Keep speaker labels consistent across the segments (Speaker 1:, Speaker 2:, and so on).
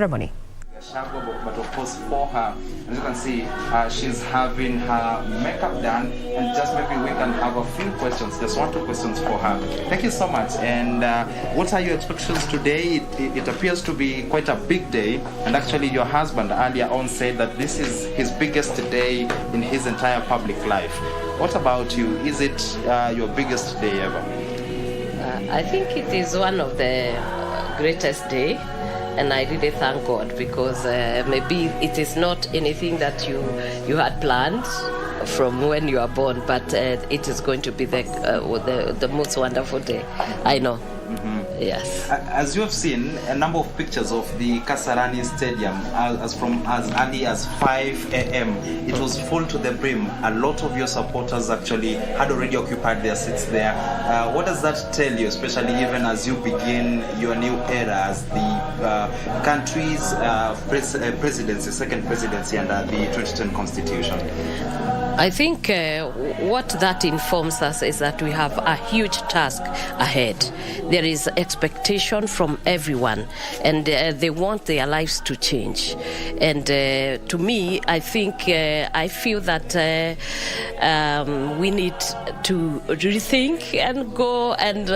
Speaker 1: ceremony.
Speaker 2: Gachagua, but of course for her, as you can see, she's having her makeup done, and just maybe we can have a few questions, just 1 or 2 questions for her. Thank you so much. And what are your expectations today? It appears to be quite a big day, and actually your husband earlier on said that this is his biggest day in his entire public life. What about you? Is it your biggest day ever?
Speaker 3: I think it is one of the greatest day, and I really thank God because maybe it is not anything that you had planned from when you are born, but it is going to be the most wonderful day. I know. Mm-hmm. Yes.
Speaker 2: As you have seen, a number of pictures of the Kasarani Stadium as early as 5 a.m. It was full to the brim. A lot of your supporters actually had already occupied their seats there. What does that tell you, especially even as you begin your new era as the country's presidency, second presidency under the 2010 Constitution?
Speaker 3: I think what that informs us is that we have a huge task ahead. There is expectation from everyone, and they want their lives to change. And to me, I think I feel that we need to rethink and go and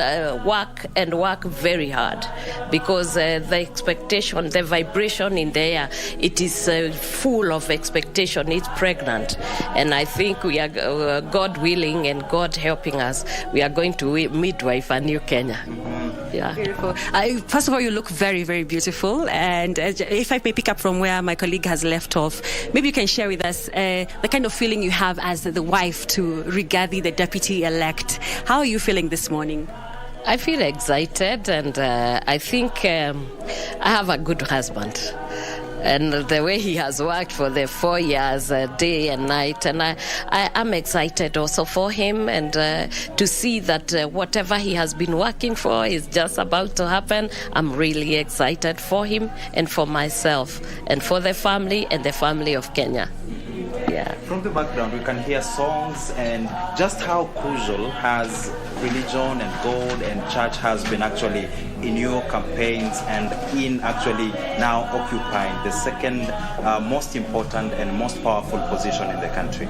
Speaker 3: work very hard, because the expectation, the vibration in the air, it is full of expectation. It's pregnant, and I think we are, God willing and God helping us, we are going to midwife a new Kenya. Yeah.
Speaker 1: Beautiful. First of all, you look very, very beautiful. And if I may pick up from where my colleague has left off, maybe you can share with us the kind of feeling you have as the wife to Rigathi, the deputy-elect. How are you feeling this morning?
Speaker 3: I feel excited, and I think I have a good husband. And the way he has worked for the 4 years, day and night, and I am excited also for him, and to see that whatever he has been working for is just about to happen. I'm really excited for him and for myself and for the family and the family of Kenya. Yeah.
Speaker 2: From the background, we can hear songs, and just how crucial has religion and God and church has been actually in your campaigns and in actually now occupying the second most important and most powerful position in the country.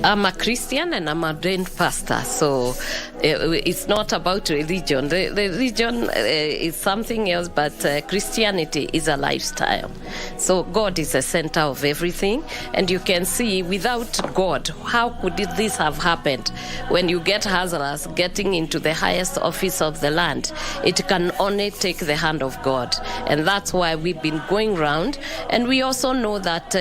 Speaker 3: I'm a Christian and I'm a ordained pastor, so it's not about religion. The religion is something else, but Christianity is a lifestyle. So God is the center of everything, and you can see without God, how could this have happened? When you get Lazarus getting into the highest office of the land, it can only take the hand of God, and that's why we've been going round. And we also know that,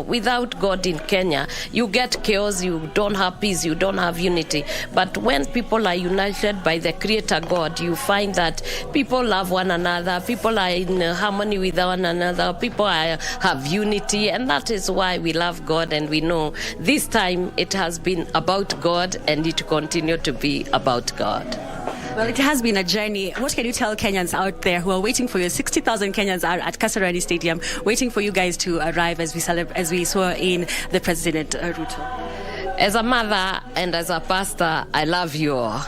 Speaker 3: without God in Kenya, you get chaos, you don't have peace, you don't have unity. But when people are united by the Creator God, you find that people love one another, people are in harmony with one another, people have unity, and that is why we love God, and we know this time it has been about God, and it continue to be about God.
Speaker 1: Well, it has been a journey. What can you tell Kenyans out there who are waiting for you? 60,000 Kenyans are at Kasarani Stadium waiting for you guys to arrive as we saw in the President Ruto.
Speaker 3: As a mother and as a pastor, I love you all.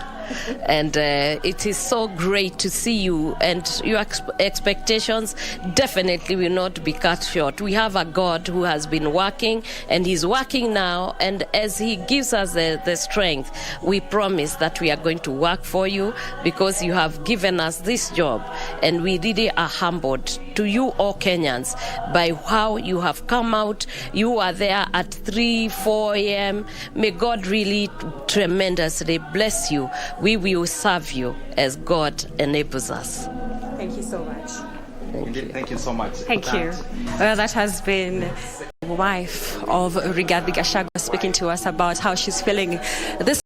Speaker 3: And it is so great to see you, and your expectations definitely will not be cut short. We have a God who has been working, and he's working now, and as he gives us the strength, we promise that we are going to work for you, because you have given us this job, and we really are humbled to you all Kenyans by how you have come out. You are there at 4 a.m. May God really tremendously bless you. We will serve you as God enables us.
Speaker 1: Thank you so much.
Speaker 2: Thank you so much.
Speaker 1: Thank you. Well, that has been the wife of Rigathi Gachagua speaking to us about how she's feeling this